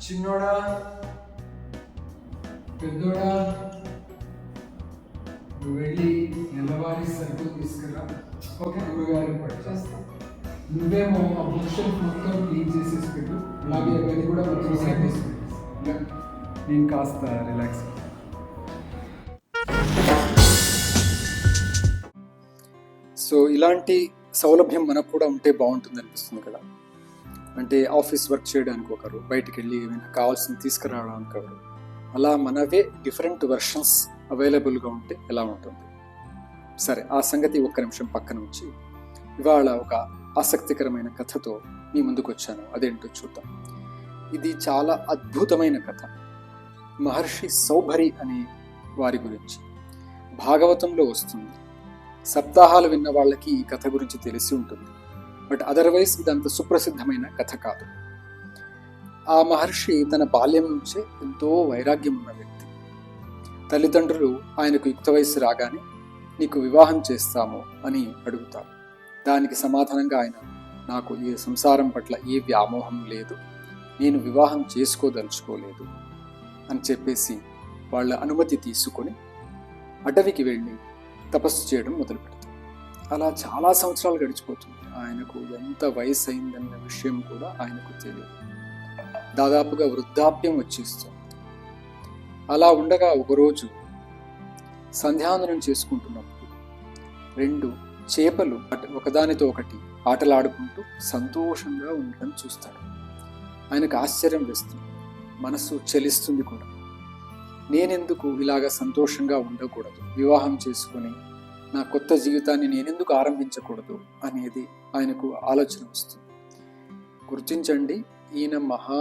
చిన్నోడా పెద్దోడా నువ్వు వెళ్ళి నెలవారీ సరుకులు తీసుకురా. ఓకే, గురుగారికి పట్టేస్తా. నువ్వేమో ఆ బుక్ షెల్ఫ్ మొత్తం క్లీన్ చేసేసి పెట్టు. అలాగే గది కూడా మొత్తం సెట్ చేసి పెట్టు. నేను కాస్త రిలాక్స్. సో ఇలాంటి సౌలభ్యం మనకు కూడా ఉంటే బాగుంటుంది అనిపిస్తుంది కదా. అంటే ఆఫీస్ వర్క్ చేయడానికి ఒకరు, బయటికి వెళ్ళి ఏమైనా కావాల్సింది తీసుకురావడానికి ఒకరు, అలా మనవే డిఫరెంట్ వెర్షన్స్ అవైలబుల్గా ఉంటే ఎలా ఉంటుంది. సరే, ఆ సంగతి ఒక్క నిమిషం పక్కన ఉంచి ఇవాళ ఒక ఆసక్తికరమైన కథతో మీ ముందుకు వచ్చాను. అదేంటో చూద్దాం. ఇది చాలా అద్భుతమైన కథ. మహర్షి సౌభరి అనే వారి గురించి భాగవతంలో వస్తుంది. సప్తాహాలు విన్న వాళ్ళకి ఈ కథ గురించి తెలిసి ఉంటుంది. బట్ అదర్వైజ్ ఇదంత సుప్రసిద్ధమైన కథ కాదు. ఆ మహర్షి తన బాల్యం నుంచే ఎంతో వైరాగ్యం ఉన్న వ్యక్తి. తల్లిదండ్రులు ఆయనకు యుక్త వయస్సు రాగానే నీకు వివాహం చేస్తాము అని అడుగుతారు. దానికి సమాధానంగా ఆయన, నాకు ఈ సంసారం పట్ల ఏ వ్యామోహం లేదు, నేను వివాహం చేసుకోదలుచుకోలేదు అని చెప్పేసి వాళ్ళ అనుమతి తీసుకొని అడవికి వెళ్ళి తపస్సు చేయడం మొదలు పెడతారు. అలా చాలా సంవత్సరాలు గడిచిపోతుంది. ఆయనకు ఎంత వయసు అయిందన్న విషయం కూడా ఆయనకు తెలియదు. దాదాపుగా వృద్ధాప్యం వచ్చేస్తుంది. అలా ఉండగా ఒకరోజు సంధ్యావందనం చేసుకుంటున్నప్పుడు 2 చేపలు ఒకదానితో ఒకటి ఆటలాడుకుంటూ సంతోషంగా ఉండడం చూస్తాడు. ఆయనకు ఆశ్చర్యం వేస్తుంది, మనసు చలిస్తుంది కూడా. నేనెందుకు ఇలాగ సంతోషంగా ఉండకూడదు, వివాహం చేసుకొని నా కొత్త జీవితాన్ని నేనెందుకు ఆరంభించకూడదు అనేది ఆయనకు ఆలోచన వస్తుంది. గుర్తించండి, ఈయన మహా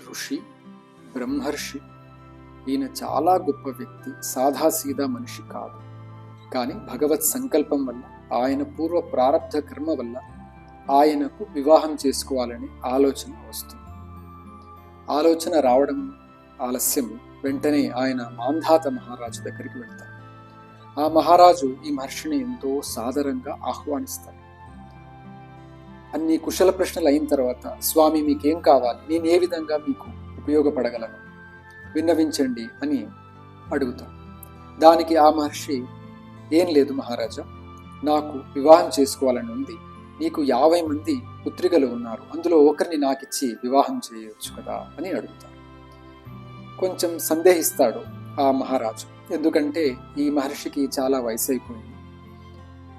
ఋషి, బ్రహ్మర్షి. ఈయన చాలా గొప్ప వ్యక్తి, సాదాసీదా మనిషి కాదు. కానీ భగవత్ సంకల్పం వల్ల, ఆయన పూర్వ ప్రారబ్ధ కర్మ వల్ల ఆయనకు వివాహం చేసుకోవాలని ఆలోచన వస్తుంది. ఆలోచన రావడం ఆలస్యం. వెంటనే ఆయన మాంధాత మహారాజు దగ్గరికి వెళ్తారు. ఆ మహారాజు ఈ మహర్షిని ఎంతో సాదరంగా ఆహ్వానిస్తాడు. అన్ని కుశల ప్రశ్నలు అయిన తర్వాత, స్వామి మీకేం కావాలి, నేను ఏ విధంగా మీకు ఉపయోగపడగలను, విన్నవించండి అని అడుగుతాడు. దానికి ఆ మహర్షి, ఏం లేదు మహారాజా, నాకు వివాహం చేసుకోవాలని ఉంది. నీకు 50 మంది పుత్రికలు ఉన్నారు, అందులో ఒకరిని నాకిచ్చి వివాహం చేయొచ్చు కదా అని అడుగుతాడు. కొంచెం సందేహిస్తాడు ఆ మహారాజు. ఎందుకంటే ఈ మహర్షికి చాలా వయసు అయిపోయింది.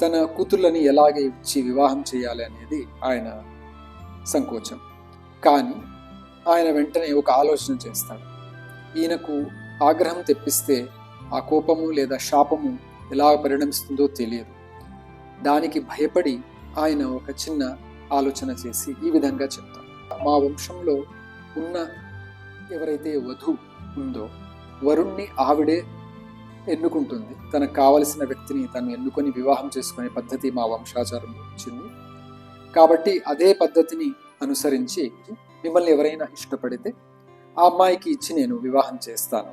తన కూతుర్లని ఎలాగే ఇచ్చి వివాహం చేయాలి అనేది ఆయన సంకోచం. కానీ ఆయన వెంటనే ఒక ఆలోచన చేస్తాడు. ఈయనకు ఆగ్రహం తెప్పిస్తే ఆ కోపము లేదా శాపము ఎలా పరిణమిస్తుందో తెలియదు. దానికి భయపడి ఆయన ఒక చిన్న ఆలోచన చేసి ఈ విధంగా చెప్తాడు. మా వంశంలో ఉన్న ఎవరైతే వధువు ఉందో వరుణ్ణి ఆవిడే ఎన్నుకుంటుంది. తనకు కావలసిన వ్యక్తిని తను ఎన్నుకొని వివాహం చేసుకునే పద్ధతి మా వంశాచారంలో వచ్చింది. కాబట్టి అదే పద్ధతిని అనుసరించి మిమ్మల్ని ఎవరైనా ఇష్టపడితే ఆ అమ్మాయికి ఇచ్చి నేను వివాహం చేస్తాను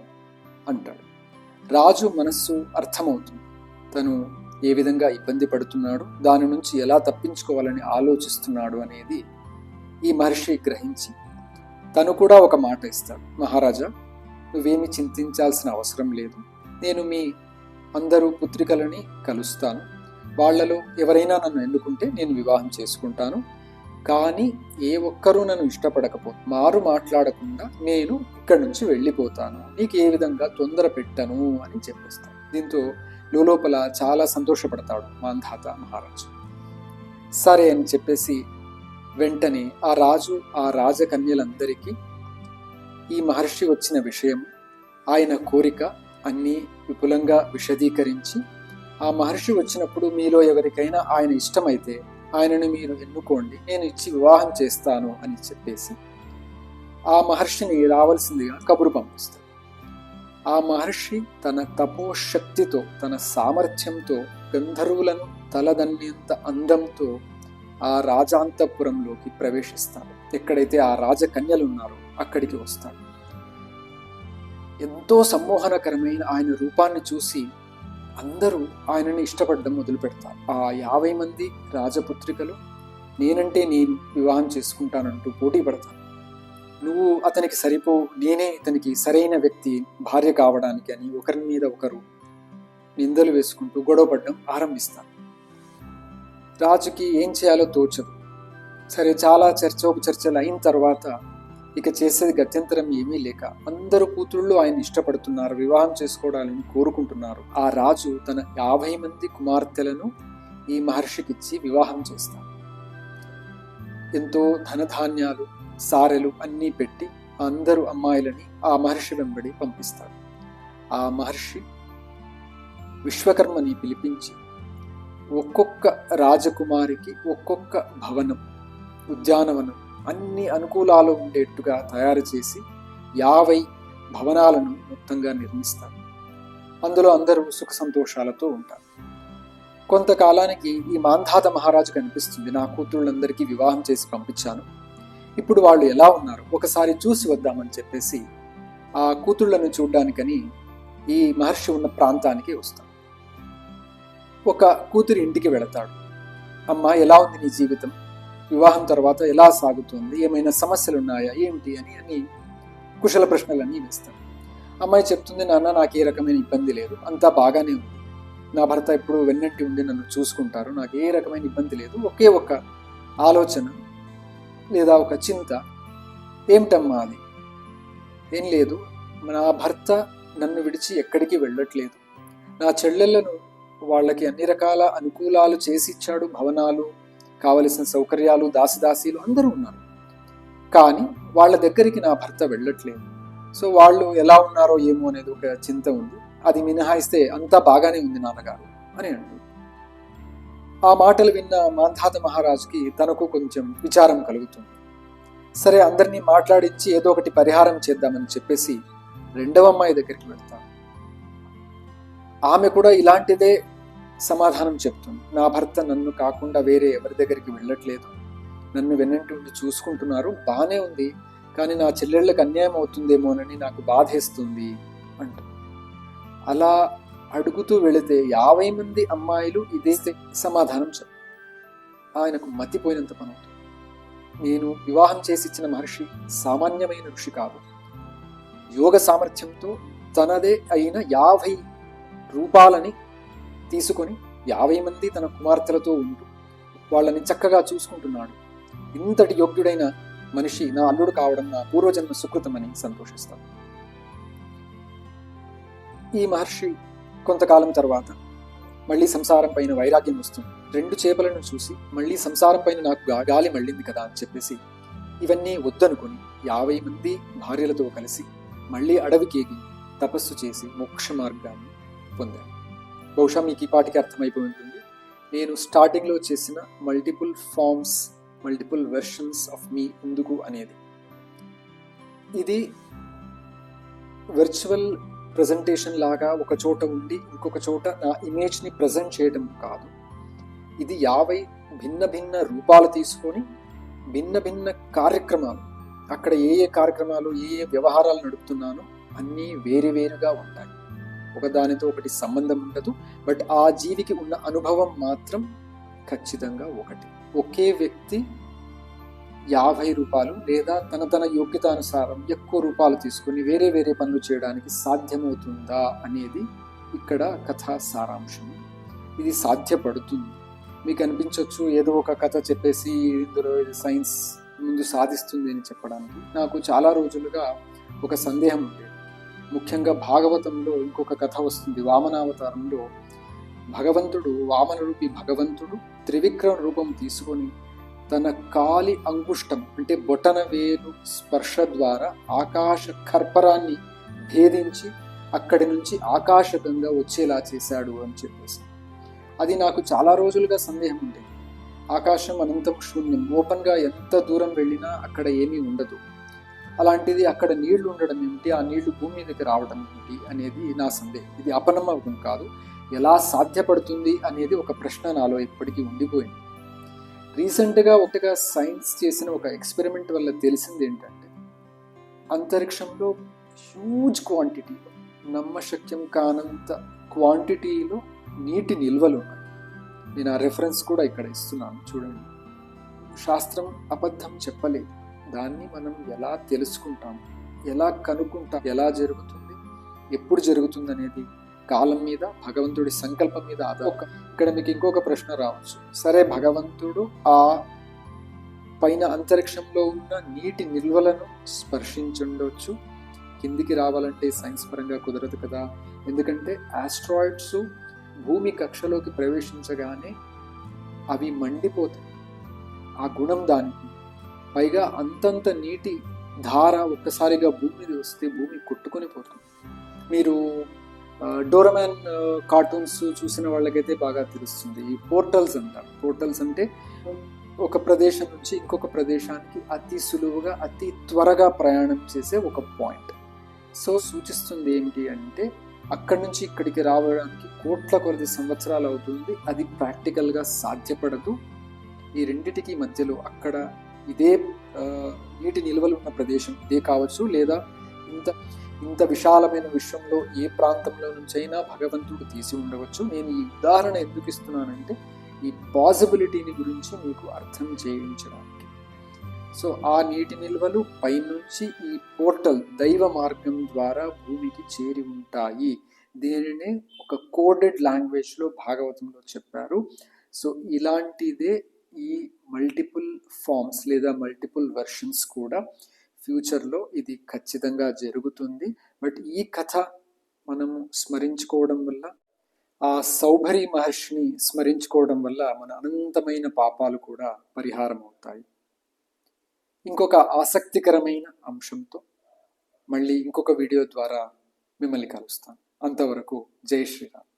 అంటాడు. రాజు మనస్సు అర్థమవుతుంది. తను ఏ విధంగా ఇబ్బంది పడుతున్నాడు, దాని నుంచి ఎలా తప్పించుకోవాలని ఆలోచిస్తున్నాడు అనేది ఈ మహర్షి గ్రహించి తను కూడా ఒక మాట ఇస్తాడు. మహారాజా, నువ్వేమి చింతించాల్సిన అవసరం లేదు. నేను మీ అందరూ పుత్రికలని కలుస్తాను. వాళ్లలో ఎవరైనా నన్ను ఎన్నుకుంటే నేను వివాహం చేసుకుంటాను. కానీ ఏ ఒక్కరూ నన్ను ఇష్టపడకపోతే మారు మాట్లాడకుండా నేను ఇక్కడి నుంచి వెళ్ళిపోతాను. నీకు ఏ విధంగా తొందర పెట్టను అని చెప్పేస్తాను. దీంతో లోపల చాలా సంతోషపడతాడు మాంధాత మహారాజు. సరే అని చెప్పేసి వెంటనే ఆ రాజు ఆ రాజకన్యలందరికీ ఈ మహర్షి వచ్చిన విషయం, ఆయన కోరిక అన్నీ విపులంగా విశదీకరించి, ఆ మహర్షి వచ్చినప్పుడు మీలో ఎవరికైనా ఆయన ఇష్టమైతే ఆయనను మీరు ఎన్నుకోండి, నేను ఇచ్చి వివాహం చేస్తాను అని చెప్పేసి ఆ మహర్షిని రావాల్సిందిగా కబురు పంపిస్తాడు. ఆ మహర్షి తన తపోశక్తితో, తన సామర్థ్యంతో, గంధర్వులను తలదన్నేంత అందంతో ఆ రాజాంతపురంలోకి ప్రవేశిస్తాడు. ఎక్కడైతే ఆ రాజకన్యలు ఉన్నారో అక్కడికి వస్తాడు. ఎంతో సమ్మోహనకరమైన ఆయన రూపాన్ని చూసి అందరూ ఆయనని ఇష్టపడడం మొదలు పెడతారు. ఆ 50 మంది రాజపుత్రికలు నేనంటే నేను వివాహం చేసుకుంటానంటూ పోటీ పడతారు. నువ్వు అతనికి సరిపోవు, నేనే ఇతనికి సరైన వ్యక్తి భార్య కావడానికి అని ఒకరి మీద ఒకరు నిందలు వేసుకుంటూ గొడవపడడం ఆరంభిస్తారు. రాజుకి ఏం చేయాలో తోచదు. సరే, చాలా చర్చోపచర్చలు అయిన తర్వాత ఇక చేసేది గత్యంతరం ఏమీ లేక అందరూ కూతుళ్ళు ఆయన ఇష్టపడుతున్నారు, వివాహం చేసుకోవడాలని కోరుకుంటున్నారు. ఆ రాజు తన 50 మంది కుమార్తెలను ఈ మహర్షికిచ్చి వివాహం చేస్తారు. ఎంతో ధనధాన్యాలు, సారెలు అన్నీ పెట్టి అందరూ అమ్మాయిలని ఆ మహర్షి వెంబడి పంపిస్తాడు. ఆ మహర్షి విశ్వకర్మని పిలిపించి ఒక్కొక్క రాజకుమారికి ఒక్కొక్క భవనం, ఉద్యానవనం అన్ని అనుకూలాలు ఉండేట్టుగా తయారు చేసి 50 భవనాలను మొత్తంగా నిర్మిస్తారు. అందులో అందరూ సుఖ సంతోషాలతో ఉంటారు. కొంతకాలానికి ఈ మాంధాత మహారాజుకు అనిపిస్తుంది, నా కూతుళ్ళందరికీ వివాహం చేసి పంపించాను, ఇప్పుడు వాళ్ళు ఎలా ఉన్నారు ఒకసారి చూసి వద్దామని చెప్పేసి ఆ కూతుళ్లను చూడ్డానికని ఈ మహర్షి ఉన్న ప్రాంతానికి వస్తాడు. ఒక కూతురి ఇంటికి వెళతాడు. అమ్మ, ఎలా ఉంది నీ జీవితం, వివాహం తర్వాత ఎలా సాగుతుంది, ఏమైనా సమస్యలు ఉన్నాయా ఏమిటి అని అన్ని కుశల ప్రశ్నలన్నీ వేస్తాడు. అమ్మాయి చెప్తుంది, నాన్న నాకు ఏ రకమైన ఇబ్బంది లేదు, అంతా బాగానే ఉంది, నా భర్త ఎప్పుడు వెన్నంటి ఉండి నన్ను చూసుకుంటారు, నాకు ఏ రకమైన ఇబ్బంది లేదు, ఒకే ఒక ఆలోచన లేదా ఒక చింత. ఏమిటమ్మా అది? ఏం లేదు, నా భర్త నన్ను విడిచి ఎక్కడికి వెళ్ళట్లేదు, నా చెల్లెళ్ళను వాళ్ళకి అన్ని రకాల అనుకూలాలు చేసి ఇచ్చాడు, భవనాలు, కావలసిన సౌకర్యాలు, దాసిదాసీలు అందరూ ఉన్నారు, కానీ వాళ్ళ దగ్గరికి నా భర్త వెళ్ళట్లేదు. సో వాళ్ళు ఎలా ఉన్నారో ఏమో అనేది ఒక చింత ఉంది, అది మినహాయిస్తే అంతా బాగానే ఉంది నాన్నగారు అని అంటుంది. ఆ మాటలు విన్న మాంధాత మహారాజుకి తనకు కొంచెం విచారం కలుగుతుంది. సరే, అందరినీ మాట్లాడించి ఏదో ఒకటి పరిహారం చేద్దామని చెప్పేసి రెండవ అమ్మాయి దగ్గరికి వెళ్తాను. ఆమె కూడా ఇలాంటిదే సమాధానం చెప్తుంది. నా భర్త నన్ను కాకుండా వేరే ఎవరి దగ్గరికి వెళ్ళట్లేదు, నన్ను వెన్నంటి ఉండి చూసుకుంటున్నారు, బానే ఉంది, కానీ నా చెల్లెళ్ళకి అన్యాయం అవుతుందేమోనని నాకు బాధేస్తుంది అంట. అలా అడుగుతూ వెళితే 50 మంది అమ్మాయిలు ఇదే సమాధానం చెప్పారు. ఆయనకు మతిపోయినంత పని అవుతుంది. నేను వివాహం చేసి ఇచ్చిన మహర్షి సామాన్యమైన ఋషి కాదు, యోగ సామర్థ్యంతో తనదే అయిన 50 రూపాలని తీసుకొని 50 మంది తన కుమార్తెలతో ఉంటూ వాళ్ళని చక్కగా చూసుకుంటున్నాడు. ఇంతటి యోగ్యుడైన మనిషి నా అల్లుడు కావడం నా పూర్వజన్మ సుకృతమని సంతోషిస్తాడు. ఈ మహర్షి కొంతకాలం తర్వాత మళ్ళీ సంసారం పైన వైరాగ్యం వస్తుంది. 2 చేపలను చూసి మళ్ళీ సంసారం పైన నాకు గాలి మళ్ళింది కదా అని చెప్పేసి ఇవన్నీ వద్దనుకొని 50 మంది భార్యలతో కలిసి మళ్ళీ అడవికేగి తపస్సు చేసి మోక్ష మార్గాన్ని పొందాను. బహుశా మీకు ఈ పాటికి అర్థమైపోయి ఉంటుంది నేను స్టార్టింగ్లో చేసిన multiple forms, multiple versions of మీ ఎందుకు అనేది. ఇది వర్చువల్ ప్రజెంటేషన్ లాగా ఒక చోట ఉండి ఇంకొక చోట నా ఇమేజ్ని ప్రజెంట్ చేయడం కాదు. ఇది 50 భిన్న భిన్న రూపాలు తీసుకొని భిన్న భిన్న కార్యక్రమాలు, అక్కడ ఏ ఏ కార్యక్రమాలు ఏ ఏ వ్యవహారాలు నడుపుతున్నానో అన్నీ వేరువేరుగా ఉంటాయి, ఒకదానితో ఒకటి సంబంధం ఉండదు. బట్ ఆ జీవికి ఉన్న అనుభవం మాత్రం ఖచ్చితంగా ఒకటి. ఒకే వ్యక్తి 50 రూపాలు లేదా తన యోగ్యతానుసారం ఎక్కువ రూపాలు తీసుకుని వేరే వేరే పనులు చేయడానికి సాధ్యమవుతుందా అనేది ఇక్కడ కథా సారాంశం. ఇది సాధ్యపడుతుంది. మీకు అనిపించవచ్చు ఏదో ఒక కథ చెప్పేసి ఇందులో సైన్స్ ముందు సాధిస్తుంది అని చెప్పడానికి. నాకు చాలా రోజులుగా ఒక సందేహం ఉండేది. ముఖ్యంగా భాగవతంలో ఇంకొక కథ వస్తుంది. వామనావతారంలో భగవంతుడు, వామన రూపి భగవంతుడు త్రివిక్రమ రూపం తీసుకొని తన కాలి అంగుష్టం అంటే బొటన వేలు స్పర్శ ద్వారా ఆకాశ కర్పరాన్ని భేదించి అక్కడి నుంచి ఆకాశగంగా వచ్చేలా చేశాడు అని చెప్పేసి. అది నాకు చాలా రోజులుగా సందేహం ఉండేది. ఆకాశం అనంతం శూన్యం, ఓపెన్గా ఎంత దూరం వెళ్ళినా అక్కడ ఏమీ ఉండదు. అలాంటిది అక్కడ నీళ్లు ఉండడం ఏమిటి, ఆ నీళ్లు భూమి మీదకి రావడం ఏమిటి అనేది నా సందేహం. ఇది అపనమ్మకం కాదు, ఎలా సాధ్యపడుతుంది అనేది ఒక ప్రశ్న నాలో ఎప్పటికీ ఉండిపోయింది. రీసెంట్గా ఒకటిగా సైన్స్ చేసిన ఒక ఎక్స్పెరిమెంట్ వల్ల తెలిసింది ఏంటంటే అంతరిక్షంలో హ్యూజ్ క్వాంటిటీలో, నమ్మశక్యం కానంత క్వాంటిటీలో నీటి నిల్వలు ఉన్నాయి. నేను ఆ రెఫరెన్స్ కూడా ఇక్కడ ఇస్తున్నాను చూడండి. శాస్త్రం అబద్ధం చెప్పలేదు. దాన్ని మనం ఎలా తెలుసుకుంటాం, ఎలా కనుక్కుంటాం, ఎలా జరుగుతుంది, ఎప్పుడు జరుగుతుంది అనేది కాలం మీద, భగవంతుడి సంకల్పం మీద ఇక్కడ మీకు ఇంకొక ప్రశ్న రావచ్చు. సరే, భగవంతుడు ఆ పైన అంతరిక్షంలో ఉన్న నీటి నిల్వలను స్పర్శించుండొచ్చు, కిందికి రావాలంటే సైన్స్ పరంగా కుదరదు కదా, ఎందుకంటే ఆస్ట్రాయిడ్స్ భూమి కక్షలోకి ప్రవేశించగానే అవి మండిపోతాయి. ఆ గుణం దానికి. పైగా అంతంత నీటి ధార ఒక్కసారిగా భూమి మీద వస్తే భూమి కొట్టుకొని పోతుంది. మీరు డోరమాన్ కార్టూన్స్ చూసిన వాళ్ళకైతే బాగా తెలుస్తుంది. ఈ పోర్టల్స్ అంటారు. పోర్టల్స్ అంటే ఒక ప్రదేశం నుంచి ఇంకొక ప్రదేశానికి అతి సులువుగా, అతి త్వరగా ప్రయాణం చేసే ఒక పాయింట్. సో సూచిస్తుంది ఏంటి అంటే, అక్కడి నుంచి ఇక్కడికి రావడానికి కోట్ల కొలది సంవత్సరాలు అవుతుంది. అది ప్రాక్టికల్గా సాధ్యపడదు. ఈ రెండిటికి మధ్యలో అక్కడ ఇదే నీటి నిల్వలు ఉన్న ప్రదేశం ఇదే కావచ్చు, లేదా ఇంత విశాలమైన విశ్వంలో ఏ ప్రాంతంలో నుంచైనా భగవంతుడు తీసి ఉండవచ్చు. నేను ఈ ఉదాహరణ ఎందుకు ఇస్తున్నానంటే, ఈ పాసిబిలిటీని గురించి మీకు అర్థం చేయించడానికి. సో ఆ నీటి నిల్వలు పైనుంచి ఈ పోర్టల్ దైవ మార్గం ద్వారా భూమికి చేరి ఉంటాయి. దీనినే ఒక కోడెడ్ లాంగ్వేజ్లో భాగవతంలో చెప్పారు. సో ఇలాంటిదే ఈ మల్టిపుల్ ఫార్మ్స్ లేదా మల్టిపుల్ వెర్షన్స్ కూడా ఫ్యూచర్లో ఇది ఖచ్చితంగా జరుగుతుంది. బట్ ఈ కథ మనము స్మరించుకోవడం వల్ల, ఆ సౌభరి మహర్షిని స్మరించుకోవడం వల్ల మన అనంతమైన పాపాలు కూడా పరిహారం అవుతాయి. ఇంకొక ఆసక్తికరమైన అంశంతో మళ్ళీ ఇంకొక వీడియో ద్వారా మిమ్మల్ని కలుస్తాను. అంతవరకు జై శ్రీరామ్.